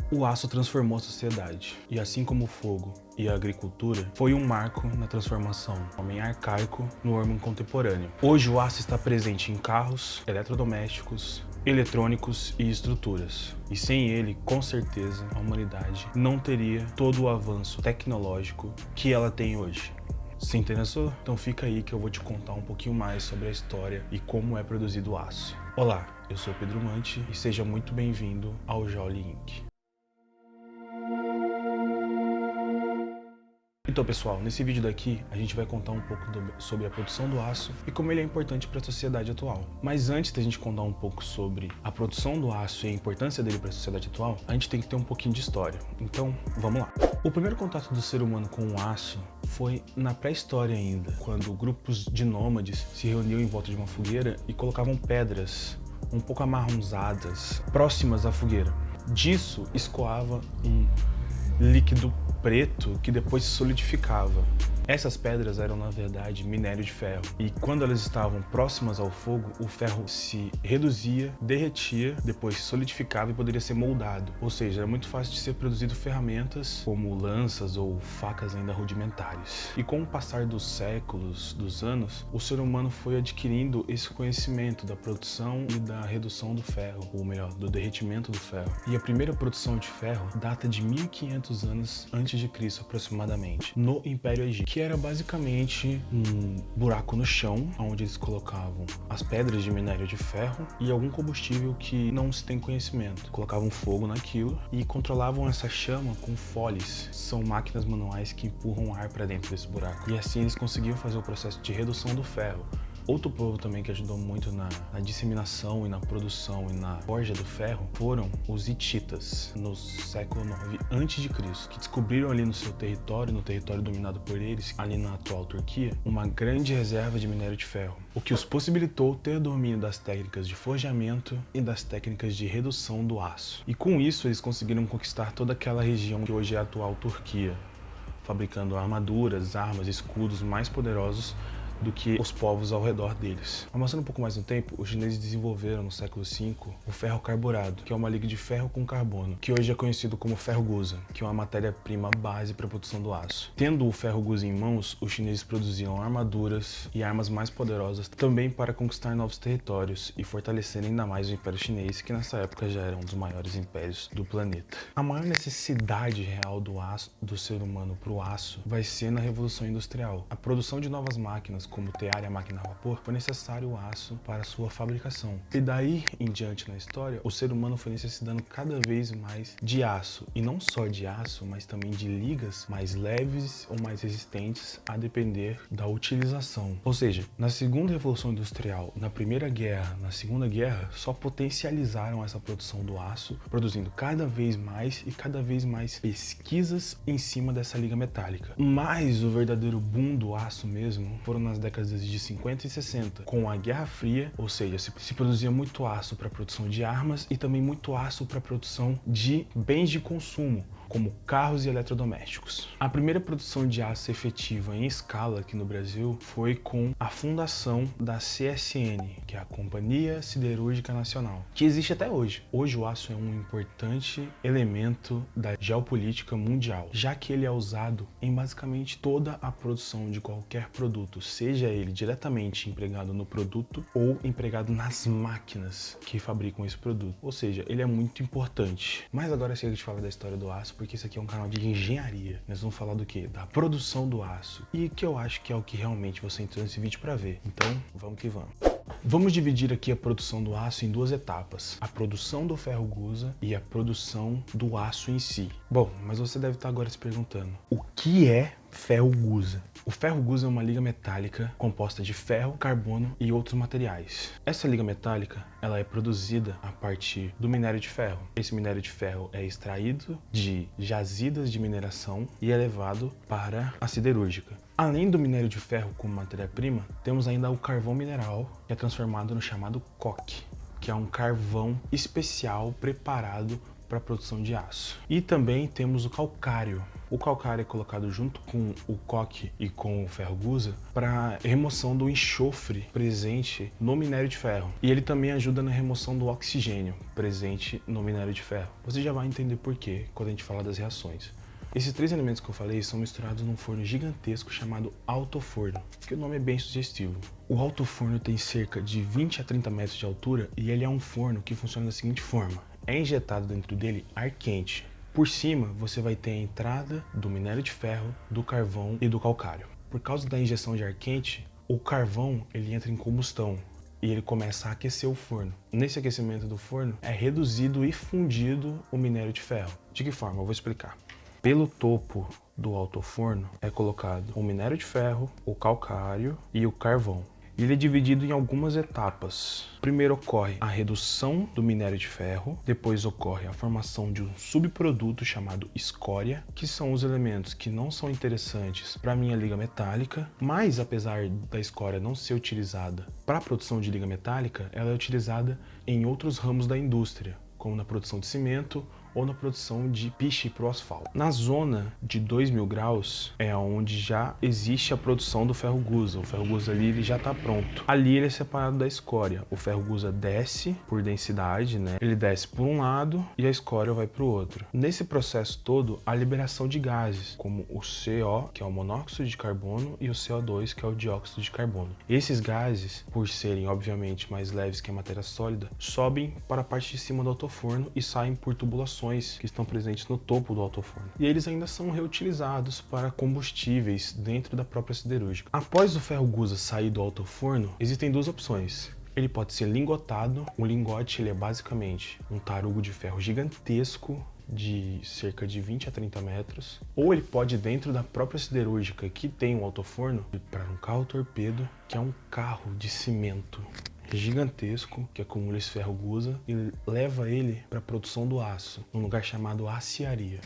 O aço transformou a sociedade, e assim como o fogo e a agricultura, foi um marco na transformação do homem arcaico no homem contemporâneo. Hoje o aço está presente em carros, eletrodomésticos, eletrônicos e estruturas. E sem ele, com certeza, a humanidade não teria todo o avanço tecnológico que ela tem hoje. Se interessou? Então fica aí que eu vou te contar um pouquinho mais sobre a história e como é produzido o aço. Olá, eu sou Pedro Mante e seja muito bem-vindo ao Joule Inc. Então pessoal, nesse vídeo daqui a gente vai contar um pouco sobre a produção do aço e como ele é importante para a sociedade atual. Mas antes da gente contar um pouco sobre a produção do aço e a importância dele para a sociedade atual, a gente tem que ter um pouquinho de história. Então, vamos lá. O primeiro contato do ser humano com o aço foi na pré-história ainda, quando grupos de nômades se reuniam em volta de uma fogueira e colocavam pedras um pouco amarronzadas próximas à fogueira. Disso escoava um líquido preto que depois se solidificava. Essas pedras eram, na verdade, minério de ferro. E quando elas estavam próximas ao fogo, o ferro se reduzia, derretia, depois se solidificava e poderia ser moldado. Ou seja, era muito fácil de ser produzido ferramentas como lanças ou facas ainda rudimentares. E com o passar dos séculos, dos anos, o ser humano foi adquirindo esse conhecimento da produção e da redução do ferro, ou melhor, do derretimento do ferro. E a primeira produção de ferro data de 1500 anos antes de Cristo, aproximadamente, no Império Egípcio, que era basicamente um buraco no chão, onde eles colocavam as pedras de minério de ferro e algum combustível que não se tem conhecimento. Colocavam fogo naquilo e controlavam essa chama com foles. São máquinas manuais que empurram ar para dentro desse buraco. E assim eles conseguiam fazer o processo de redução do ferro. Outro povo também que ajudou muito na disseminação e na produção e na forja do ferro foram os hititas, no século IX a.C., que descobriram ali no seu território, no território dominado por eles, ali na atual Turquia, uma grande reserva de minério de ferro, o que os possibilitou ter domínio das técnicas de forjamento e das técnicas de redução do aço. E com isso eles conseguiram conquistar toda aquela região que hoje é a atual Turquia, fabricando armaduras, armas, escudos mais poderosos do que os povos ao redor deles. Avançando um pouco mais no tempo, os chineses desenvolveram no século V o ferro carburado, que é uma liga de ferro com carbono, que hoje é conhecido como ferro-gusa, que é uma matéria-prima base para a produção do aço. Tendo o ferro-gusa em mãos, os chineses produziam armaduras e armas mais poderosas também para conquistar novos territórios e fortalecer ainda mais o Império Chinês, que nessa época já era um dos maiores impérios do planeta. A maior necessidade real do aço, do ser humano para o aço, vai ser na Revolução Industrial. A produção de novas máquinas, como o tear e a máquina a vapor, foi necessário o aço para sua fabricação. E daí em diante na história, o ser humano foi necessitando cada vez mais de aço. E não só de aço, mas também de ligas mais leves ou mais resistentes a depender da utilização. Ou seja, na segunda Revolução Industrial, na Primeira Guerra, na Segunda Guerra, só potencializaram essa produção do aço, produzindo cada vez mais e cada vez mais pesquisas em cima dessa liga metálica. Mas o verdadeiro boom do aço mesmo foram nas décadas de 50 e 60, com a Guerra Fria, ou seja, se produzia muito aço para a produção de armas e também muito aço para a produção de bens de consumo, como carros e eletrodomésticos. A primeira produção de aço efetiva em escala aqui no Brasil foi com a fundação da CSN, que é a Companhia Siderúrgica Nacional, que existe até hoje. Hoje o aço é um importante elemento da geopolítica mundial, já que ele é usado em basicamente toda a produção de qualquer produto, seja ele diretamente empregado no produto ou empregado nas máquinas que fabricam esse produto. Ou seja, ele é muito importante. Mas agora chega de falar da história do aço, porque isso aqui é um canal de engenharia. Nós vamos falar do quê? Da produção do aço. E que eu acho que é o que realmente você entrou nesse vídeo para ver. Então, vamos que vamos. Vamos dividir aqui a produção do aço em duas etapas, a produção do ferro-gusa e a produção do aço em si. Bom, mas você deve estar agora se perguntando, o que é ferro-gusa? O ferro-gusa é uma liga metálica composta de ferro, carbono e outros materiais. Essa liga metálica, ela é produzida a partir do minério de ferro. Esse minério de ferro é extraído de jazidas de mineração e é levado para a siderúrgica. Além do minério de ferro como matéria-prima, temos ainda o carvão mineral, que é transformado no chamado coque, que é um carvão especial preparado para a produção de aço. E também temos o calcário. O calcário é colocado junto com o coque e com o ferro-gusa para remoção do enxofre presente no minério de ferro. E ele também ajuda na remoção do oxigênio presente no minério de ferro. Você já vai entender por quê quando a gente fala das reações. Esses três elementos que eu falei são misturados num forno gigantesco chamado altoforno, que o nome é bem sugestivo. O altoforno tem cerca de 20 a 30 metros de altura e ele é um forno que funciona da seguinte forma: é injetado dentro dele ar quente. Por cima, você vai ter a entrada do minério de ferro, do carvão e do calcário. Por causa da injeção de ar quente, o carvão ele entra em combustão e ele começa a aquecer o forno. Nesse aquecimento do forno, é reduzido e fundido o minério de ferro. De que forma? Eu vou explicar. Pelo topo do altoforno é colocado o minério de ferro, o calcário e o carvão. Ele é dividido em algumas etapas. Primeiro ocorre a redução do minério de ferro, depois ocorre a formação de um subproduto chamado escória, que são os elementos que não são interessantes para a minha liga metálica, mas apesar da escória não ser utilizada para a produção de liga metálica, ela é utilizada em outros ramos da indústria, como na produção de cimento ou na produção de piche para o asfalto. Na zona de 2000 graus é onde já existe a produção do ferro-gusa. O ferro-gusa ali ele já está pronto. Ali ele é separado da escória. O ferro-gusa desce por densidade, né? Ele desce por um lado e a escória vai para o outro. Nesse processo todo, há liberação de gases, como o CO, que é o monóxido de carbono, e o CO2, que é o dióxido de carbono. Esses gases, por serem obviamente mais leves que a matéria sólida, sobem para a parte de cima do altoforno e saem por tubulações que estão presentes no topo do altoforno. E eles ainda são reutilizados para combustíveis dentro da própria siderúrgica. Após o ferro-gusa sair do altoforno, existem duas opções. Ele pode ser lingotado. O lingote ele é basicamente um tarugo de ferro gigantesco de cerca de 20 a 30 metros, ou ele pode ir dentro da própria siderúrgica que tem um altoforno para um carro-torpedo, que é um carro de cimento gigantesco que acumula esse ferro-gusa e leva ele para a produção do aço, num lugar chamado aciaria.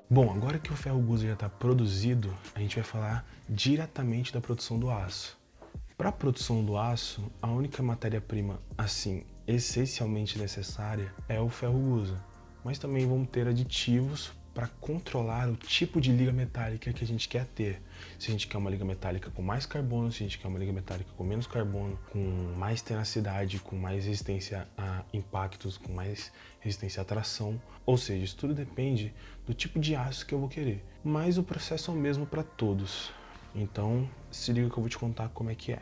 Bom, agora que o ferro-gusa já está produzido, a gente vai falar diretamente da produção do aço. Para a produção do aço, a única matéria-prima, assim, essencialmente necessária é o ferro-gusa, mas também vamos ter aditivos para controlar o tipo de liga metálica que a gente quer ter. Se a gente quer uma liga metálica com mais carbono, se a gente quer uma liga metálica com menos carbono, com mais tenacidade, com mais resistência a impactos, com mais resistência à tração. Ou seja, isso tudo depende do tipo de aço que eu vou querer. Mas o processo é o mesmo para todos. Então, se liga que eu vou te contar como é que é.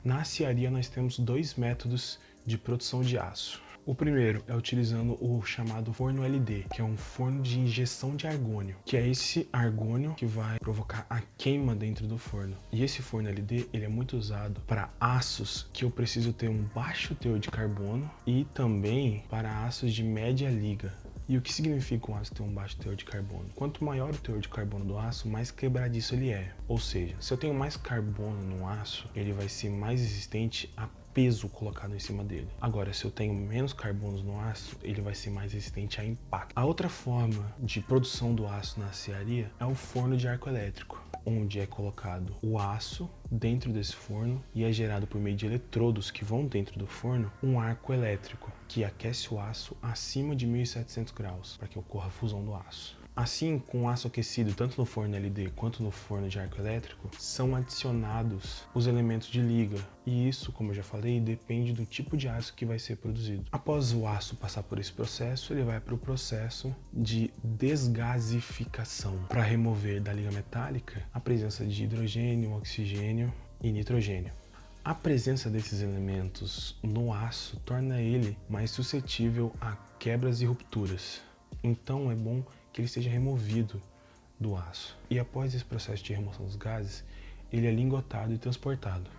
Na aciaria nós temos dois métodos de produção de aço. O primeiro é utilizando o chamado forno LD, que é um forno de injeção de argônio, que é esse argônio que vai provocar a queima dentro do forno. E esse forno LD ele é muito usado para aços que eu preciso ter um baixo teor de carbono e também para aços de média liga. E o que significa um aço ter um baixo teor de carbono? Quanto maior o teor de carbono do aço, mais quebradiço ele é. Ou seja, se eu tenho mais carbono no aço, ele vai ser mais resistente a peso colocado em cima dele. Agora, se eu tenho menos carbonos no aço, ele vai ser mais resistente a impacto. A outra forma de produção do aço na aciaria é o forno de arco elétrico, onde é colocado o aço dentro desse forno e é gerado por meio de eletrodos que vão dentro do forno um arco elétrico que aquece o aço acima de 1700 graus para que ocorra a fusão do aço. Assim, com o aço aquecido tanto no forno LD quanto no forno de arco elétrico, são adicionados os elementos de liga. E isso, como eu já falei, depende do tipo de aço que vai ser produzido. Após o aço passar por esse processo, ele vai para o processo de desgasificação, para remover da liga metálica a presença de hidrogênio, oxigênio e nitrogênio. A presença desses elementos no aço torna ele mais suscetível a quebras e rupturas. Então é bom que ele seja removido do aço. E após esse processo de remoção dos gases, ele é lingotado e transportado.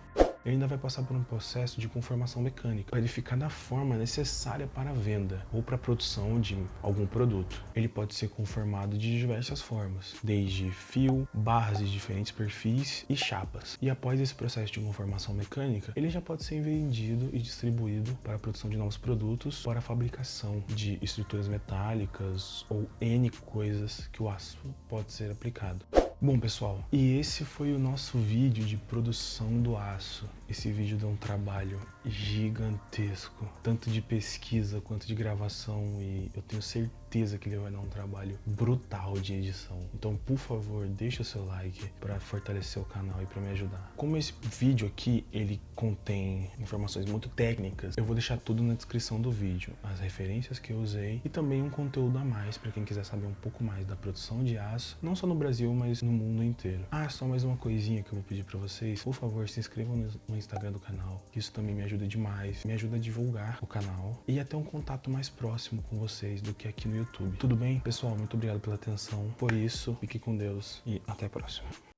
Ele ainda vai passar por um processo de conformação mecânica para ele ficar da forma necessária para a venda ou para a produção de algum produto. Ele pode ser conformado de diversas formas, desde fio, barras de diferentes perfis e chapas. E após esse processo de conformação mecânica, ele já pode ser vendido e distribuído para a produção de novos produtos, para a fabricação de estruturas metálicas ou N coisas que o aço pode ser aplicado. Bom, pessoal, e esse foi o nosso vídeo de produção do aço. esse vídeo deu um trabalho gigantesco, tanto de pesquisa quanto de gravação, e eu tenho certeza que ele vai dar um trabalho brutal de edição. Então, por favor, deixa o seu like para fortalecer o canal e para me ajudar. Como esse vídeo aqui, ele contém informações muito técnicas, eu vou deixar tudo na descrição do vídeo, as referências que eu usei e também um conteúdo a mais para quem quiser saber um pouco mais da produção de aço, não só no Brasil, mas no mundo inteiro. Ah, só mais uma coisinha que eu vou pedir para vocês. Por favor, se inscrevam no Instagram do canal, que isso também me ajuda demais, me ajuda a divulgar o canal e a ter um contato mais próximo com vocês do que aqui no YouTube. Tudo bem? Pessoal, muito obrigado pela atenção. Foi isso, fique com Deus e até a próxima.